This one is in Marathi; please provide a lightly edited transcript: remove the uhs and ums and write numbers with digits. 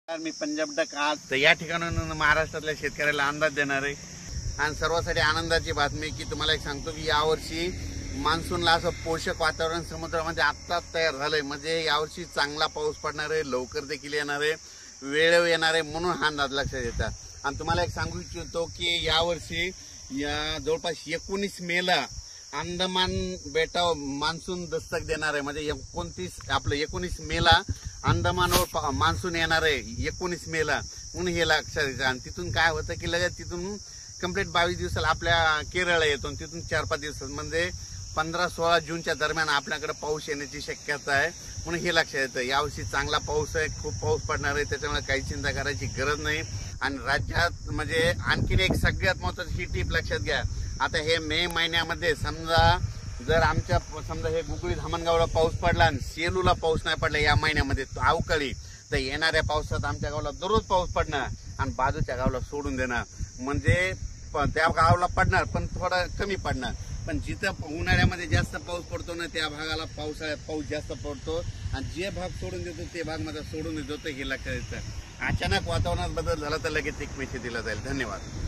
मी पंजाब डक आज तर या ठिकाणाहून महाराष्ट्रातल्या शेतकऱ्याला अंदाज देणार आहे आणि सर्वांसाठी आनंदाची बातमी की तुम्हाला एक सांगतो की यावर्षी मान्सूनला असं पोषक वातावरण समुद्रामध्ये आत्ताच तयार झालंय। म्हणजे यावर्षी चांगला पाऊस पडणार आहे, लवकर देखील येणार आहे, वेळेवर येणार आहे, म्हणून हा अंदाज लक्षात येतात। आणि तुम्हाला एक सांगू इच्छितो की यावर्षी या जवळपास 19 मेला अंदमान बेटावर मान्सून दस्तक देणार आहे। म्हणजे 19 मेला अंदमानवर मान्सून येणार आहे 19 मेला, म्हणून हे लक्षात येतं। आणि तिथून काय होतं की लगेच तिथून कंप्लीट 22 दिवसाला आपल्या केरळला येतो, तिथून 4-5 दिवसात म्हणजे 15-16 जूनच्या दरम्यान आपल्याकडे पाऊस येण्याची शक्यता आहे, म्हणून हे लक्षात येतं। यावर्षी चांगला पाऊस आहे, खूप पाऊस पडणार आहे, त्याच्यामुळे काही चिंता करायची गरज नाही। आणि राज्यात म्हणजे आणखीन एक सगळ्यात महत्त्वाची ही टीप लक्षात घ्या, आता हे मे महिन्यामध्ये समजा जर आमच्या हे गुगळी धामणगावला पाऊस पडला आणि सेलूला पाऊस नाही पडला या महिन्यामध्ये अवकाळी, तर येणाऱ्या पावसात आमच्या गावाला दररोज पाऊस पडणार आणि बाजूच्या गावाला सोडून देणार। म्हणजे त्या गावाला पडणार पण थोडा कमी पडणार, पण जिथं उन्हाळ्यामध्ये जास्त पाऊस पडतो ना त्या भागाला पावसाळ्यात पाऊस जास्त पडतो आणि जे भाग सोडून देतो ते भाग मध्ये सोडून देतो, हे लक्षात येतं। अचानक वातावरणात बदल झाला तर लगेच एक पैसे दिला जाईल। धन्यवाद।